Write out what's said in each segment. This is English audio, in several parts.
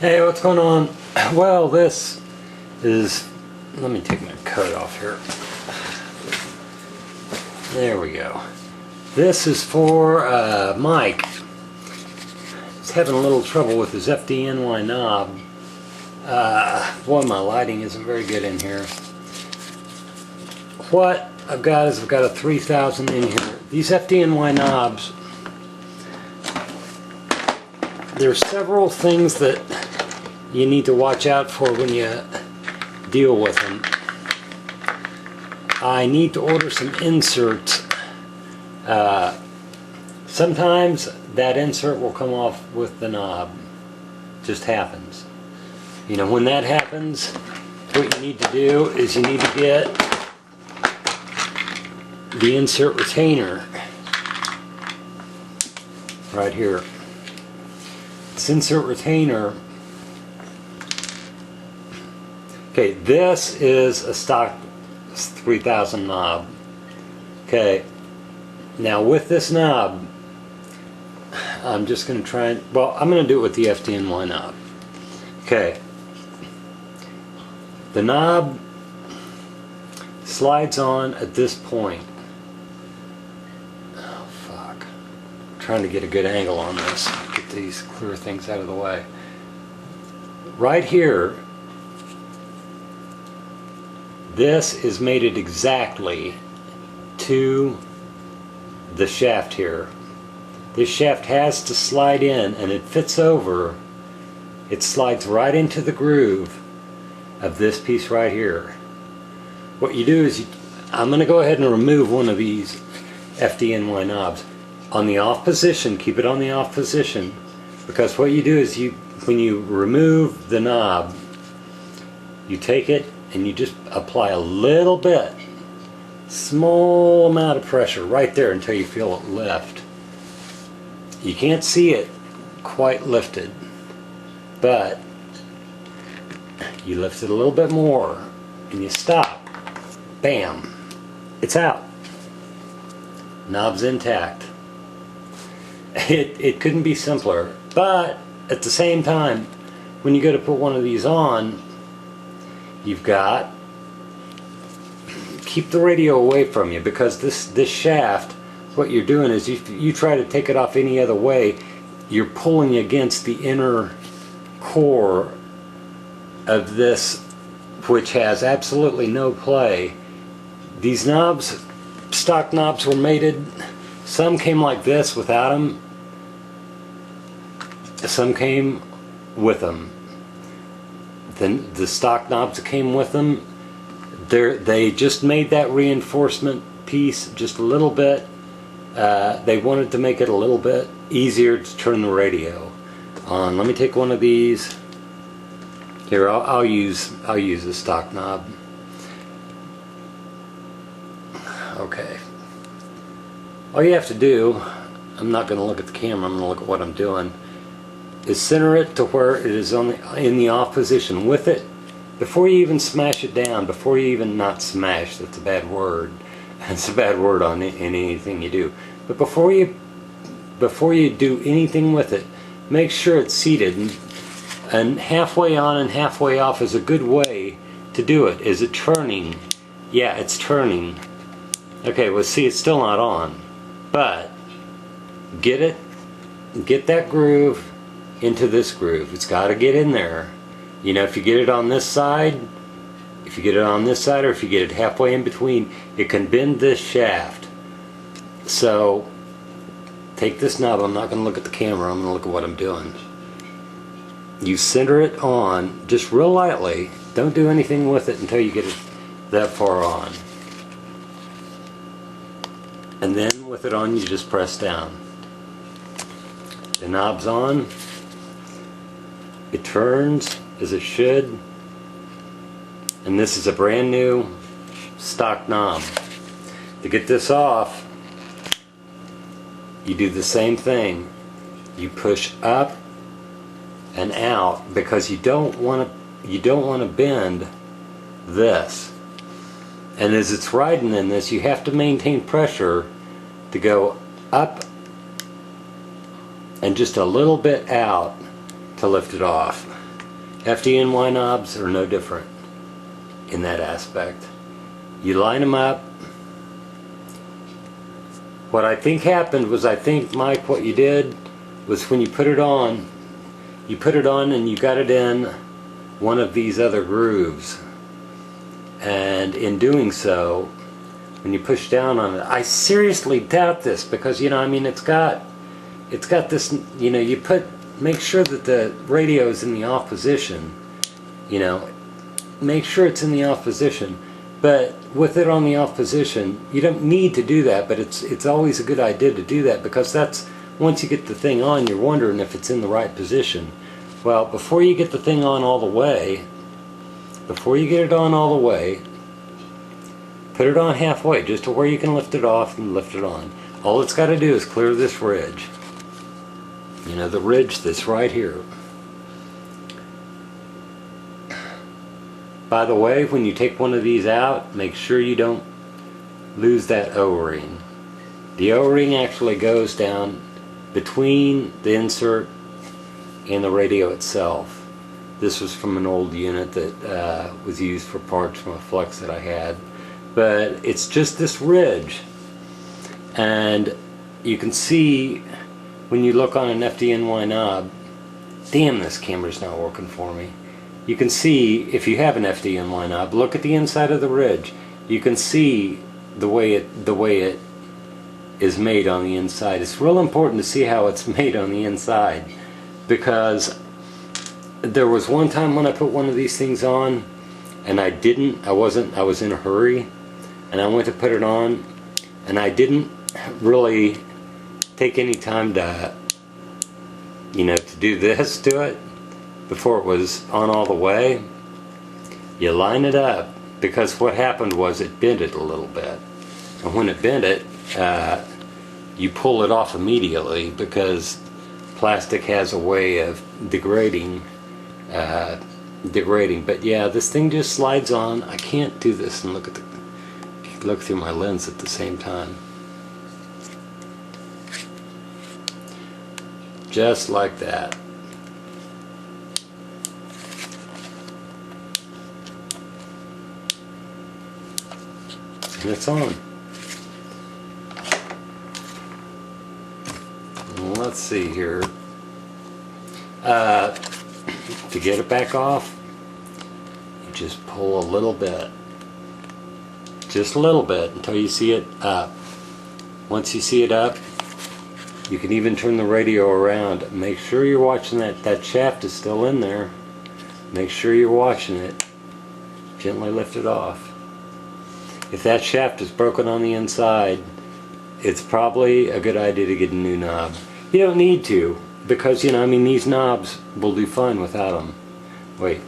Hey, what's going on? Well, this is, let me take my coat off here. There we go. This is for Mike. He's having a little trouble with his FDNY knob. Boy, my lighting isn't very good in here. What I've got is I've got a 3000 in here. These FDNY knobs, there are several things that you need to watch out for when you deal with them. I need to order some inserts. Sometimes that insert will come off with the knob. Just happens. You know, when that happens, what you need to do is you need to get the insert retainer right here. This insert retainer, okay, this is a stock 3000 knob. Okay, now with this knob, I'm just going to try and, well, I'm going to do it with the FDNY knob. Okay, the knob slides on at this point. Oh fuck, I'm trying to get a good angle on this, get these clear things out of the way. Right here, this is mated exactly to the shaft here. This shaft has to slide in, and it fits over. It slides right into the groove of this piece right here. What you do is, I'm going to go ahead and remove one of these FDNY knobs. On the off position, keep it on the off position, because what you do is, when you remove the knob, you take it and you just apply a little bit, small amount of pressure right there until you feel it lift. You can't see it quite lifted, but you lift it a little bit more and you stop. Bam! It's out. Knob's intact. It couldn't be simpler, but at the same time, when you go to put one of these on, you've got, keep the radio away from you, because this shaft, what you're doing is you try to take it off any other way, you're pulling against the inner core of this, which has absolutely no play. These knobs, stock knobs, were mated. Some came like this without them. Some came with them. Then the stock knobs that came with them, they just made that reinforcement piece just a little bit. They wanted to make it a little bit easier to turn the radio on. Let me take one of these. Here, I'll use a stock knob. Okay. All you have to do, I'm not going to look at the camera, I'm going to look at what I'm doing, is center it to where it is in the off position with it. Before you even smash it down, before you even, not smash, that's a bad word. It's a bad word in anything you do. But before you do anything with it, make sure it's seated. And halfway on and halfway off is a good way to do it. Is it turning? Yeah, it's turning. Okay, well, see, it's still not on. But get that groove into this groove. It's got to get in there. You know, if you get it on this side, or if you get it halfway in between, it can bend this shaft. So take this knob, I'm not going to look at the camera, I'm going to look at what I'm doing. You center it on just real lightly. Don't do anything with it until you get it that far on. And then with it on, you just press down. The knob's on. It turns as it should. And this is a brand new stock knob. To get this off, you do the same thing. You push up and out, because you don't want to bend this. And as it's riding in this, you have to maintain pressure to go up and just a little bit out to lift it off. FDNY knobs are no different in that aspect. You line them up. What I think happened was, I think, Mike, what you did was when you put it on and you got it in one of these other grooves, and in doing so, when you push down on it, I seriously doubt this, because, you know, I mean, it's got this, you know, make sure that the radio is in the off position, you know, make sure it's in the off position. But with it on the off position, you don't need to do that, but it's always a good idea to do that, because that's, once you get the thing on, you're wondering if it's in the right position. Well, before you get the thing on all the way, before you get it on all the way, put it on halfway, just to where you can lift it off and lift it on. All it's got to do is clear this ridge. You know, the ridge that's right here. By the way, when you take one of these out, make sure you don't lose that O-ring. The O-ring actually goes down between the insert and the radio itself. This was from an old unit that was used for parts from a flex that I had. But it's just this ridge. And you can see when you look on an FDNY knob, damn, this camera's not working for me. You can see, if you have an FDNY knob, look at the inside of the ridge. You can see the way it is made on the inside. It's real important to see how it's made on the inside, because there was one time when I put one of these things on, and I was in a hurry, and I went to put it on, and I didn't really take any time to, you know, to do this to it before it was on all the way. You line it up, because what happened was it bent it a little bit, and when it bent it, you pull it off immediately, because plastic has a way of degrading. But yeah, this thing just slides on. I can't do this and look through my lens at the same time. Just like that. And it's on. Let's see here. To get it back off, you just pull a little bit. Just a little bit until you see it up. Once you see it up, you can even turn the radio around. Make sure you're watching that shaft is still in there. Make sure you're watching it. Gently lift it off. If that shaft is broken on the inside, it's probably a good idea to get a new knob. You don't need to, because, you know, I mean, these knobs will do fine without them. Wait,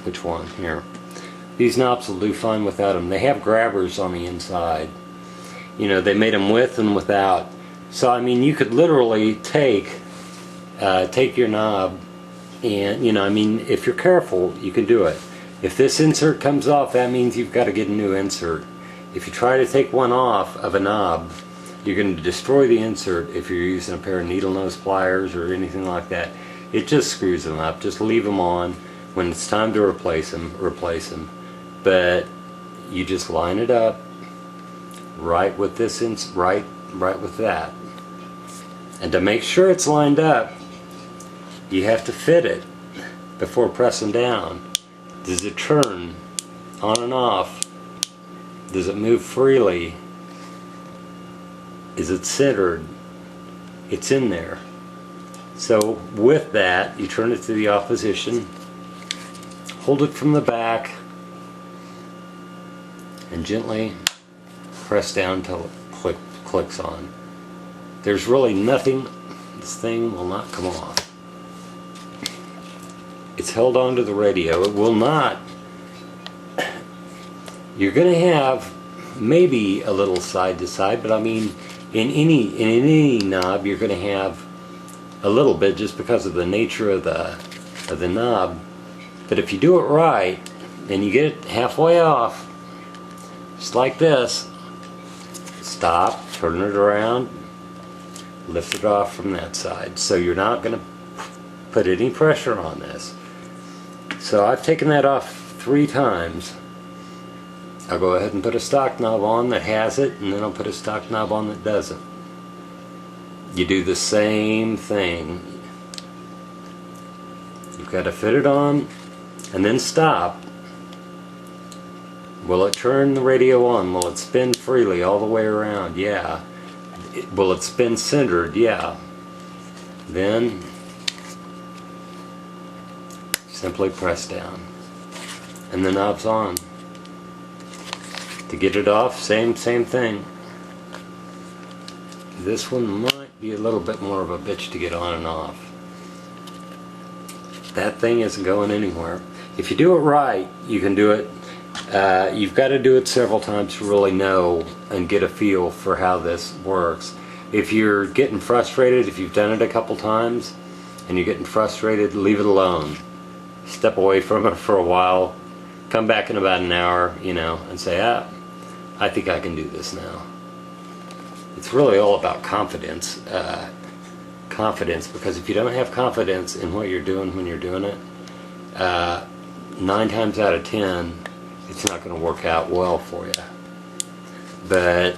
which one? Here. These knobs will do fine without them. They have grabbers on the inside. You know, they made them with and without. So, I mean, you could literally take your knob and, you know, I mean, if you're careful, you can do it. If this insert comes off, that means you've got to get a new insert. If you try to take one off of a knob, you're going to destroy the insert if you're using a pair of needle nose pliers or anything like that. It just screws them up. Just leave them on. When it's time to replace them. But you just line it up right with this, right with that. And to make sure it's lined up, you have to fit it before pressing down. Does it turn on and off? Does it move freely? Is it centered? It's in there. So with that, you turn it to the off position, hold it from the back, and gently press down until it clicks on. There's really nothing, this thing will not come off. It's held onto the radio. It will not. You're going to have maybe a little side to side, but I mean, in any knob you're going to have a little bit, just because of the nature of the knob. But if you do it right and you get it halfway off, just like this, stop, turn it around, lift it off from that side. So you're not going to put any pressure on this. So I've taken that off 3 times. I'll go ahead and put a stock knob on that has it, and then I'll put a stock knob on that doesn't. You do the same thing. You've got to fit it on and then stop. Will it turn the radio on? Will it spin freely all the way around? Yeah. Will it spin centered? Yeah. Then simply press down and the knob's on. To get it off, same thing. This one might be a little bit more of a bitch to get on and off. That thing isn't going anywhere. If you do it right, you can do it. You've got to do it several times to really know and get a feel for how this works. If you're getting frustrated, if you've done it a couple times and you're getting frustrated, leave it alone. Step away from it for a while. Come back in about an hour, you know, and say, I think I can do this now. It's really all about confidence. Confidence, because if you don't have confidence in what you're doing when you're doing it, 9 times out of 10, it's not going to work out well for you. But,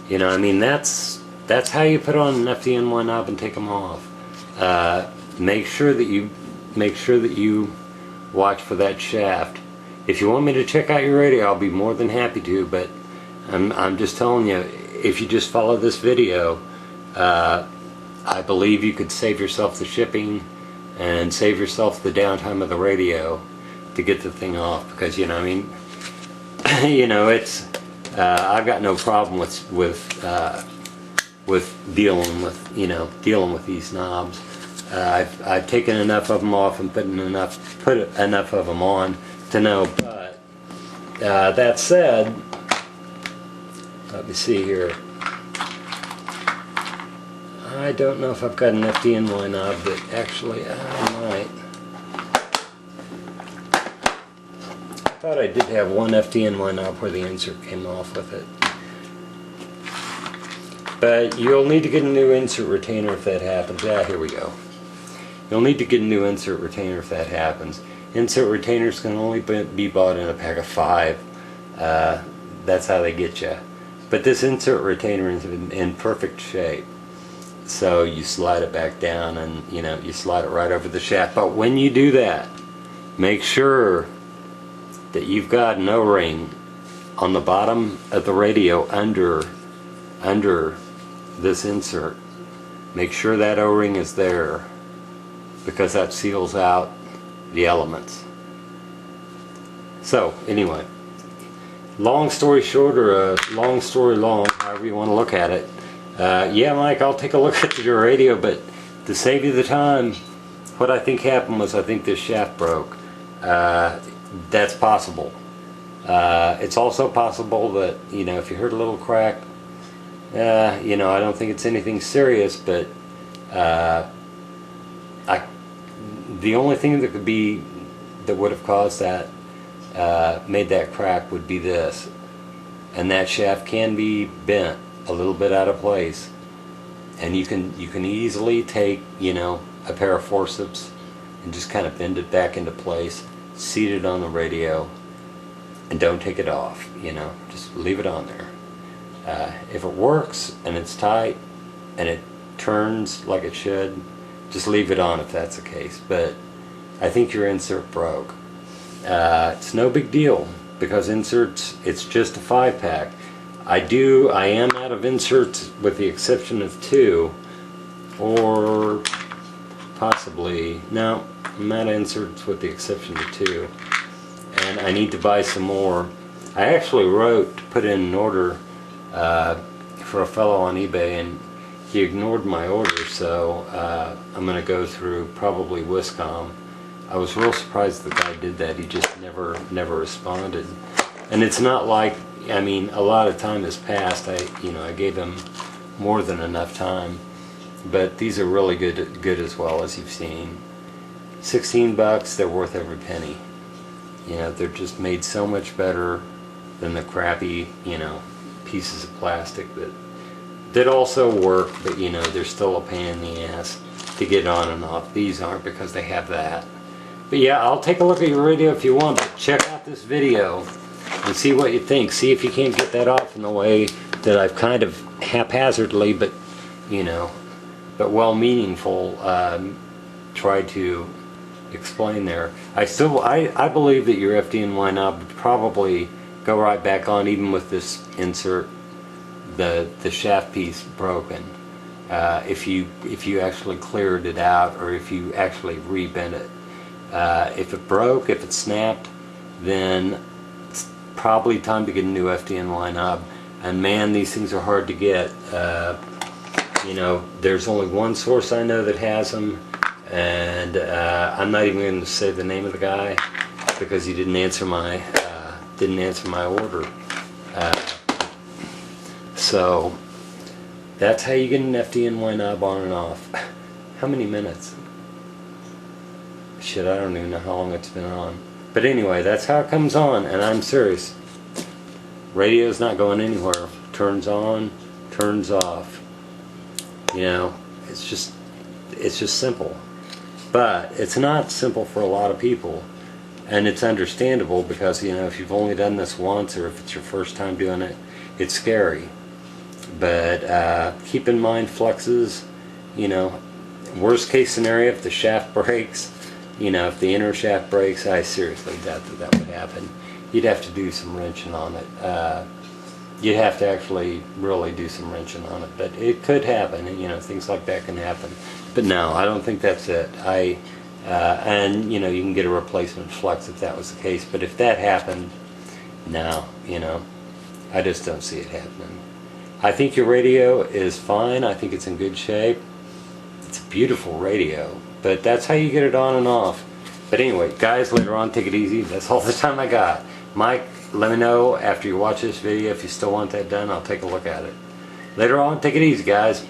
you know, I mean, that's how you put on an FDNY knob and take them off. Make sure that you watch for that shaft. If you want me to check out your radio, I'll be more than happy to, but I'm just telling you, if you just follow this video, I believe you could save yourself the shipping and save yourself the downtime of the radio to get the thing off, because, you know, I mean, you know, it's I've got no problem with dealing with these knobs. I've taken enough of them off and put enough of them on to know. But that said, let me see here. I don't know if I've got an FDNY knob that actually I might. I thought I did have one FDNY knob where the insert came off with it. But you'll need to get a new insert retainer if that happens. Yeah, here we go. You'll need to get a new insert retainer if that happens. Insert retainers can only be bought in a pack of 5. That's how they get you. But this insert retainer is in perfect shape. So you slide it back down and, you know, you slide it right over the shaft. But when you do that, make sure that you've got an O-ring on the bottom of the radio under this insert. Make sure that O-ring is there, because that seals out the elements. So anyway, long story short, or long story long, however you want to look at it, yeah, Mike, I'll take a look at your radio, but to save you the time, what I think happened was I think this shaft broke. That's possible. It's also possible that, you know, if you heard a little crack, you know, I don't think it's anything serious, but the only thing that would have caused that, made that crack, would be this. And that shaft can be bent a little bit out of place, and you can easily take, you know, a pair of forceps and just kind of bend it back into place, seat it on the radio, and don't take it off, you know, just leave it on there. If it works and it's tight and it turns like it should, just leave it on if that's the case. But I think your insert broke. It's no big deal, because inserts, it's just a 5-pack. I am out of inserts with the exception of 2, or possibly, no, I'm out of inserts with the exception of 2, and I need to buy some more. I actually wrote to put in an order for a fellow on eBay, and he ignored my order, so I'm going to go through probably Wiscom. I was real surprised the guy did that. He just never responded. And it's not like, I mean, a lot of time has passed. I gave him more than enough time. But these are really good as well, as you've seen. $16, they're worth every penny. You know, they're just made so much better than the crappy, you know, pieces of plastic that also work, but, you know, they're still a pain in the ass to get on and off. These aren't, because they have that. But yeah, I'll take a look at your radio if you want, but check out this video and see what you think. See if you can't get that off in the way that I've kind of haphazardly, but you know, but well-meaningful, tried to explain there. I believe that your FDNY knob would probably go right back on even with this insert, the shaft piece broken. If you actually cleared it out, or if you actually rebent it. If it broke, if it snapped, then it's probably time to get a new FDNY knob. And man, these things are hard to get. You know, there's only one source I know that has them, and I'm not even going to say the name of the guy because he didn't answer my order. So that's how you get an FDNY knob on and off. How many minutes? Shit, I don't even know how long it's been on. But anyway, that's how it comes on, and I'm serious. Radio's not going anywhere. Turns on, turns off. You know, it's just simple. But it's not simple for a lot of people. And it's understandable because, you know, if you've only done this once, or if it's your first time doing it, it's scary. But keep in mind fluxes, you know, worst case scenario, if the shaft breaks, you know, if the inner shaft breaks, I seriously doubt that would happen. You'd have to do some wrenching on it. You'd have to actually really do some wrenching on it. But it could happen, and, you know, things like that can happen. But no, I don't think that's it. And, you know, you can get a replacement flux if that was the case. But if that happened, no, you know, I just don't see it happening. I think your radio is fine. I think it's in good shape. It's a beautiful radio. But that's how you get it on and off. But anyway, guys, later on, take it easy. That's all the time I got. Mike, let me know after you watch this video if you still want that done. I'll take a look at it. Later on, take it easy, guys.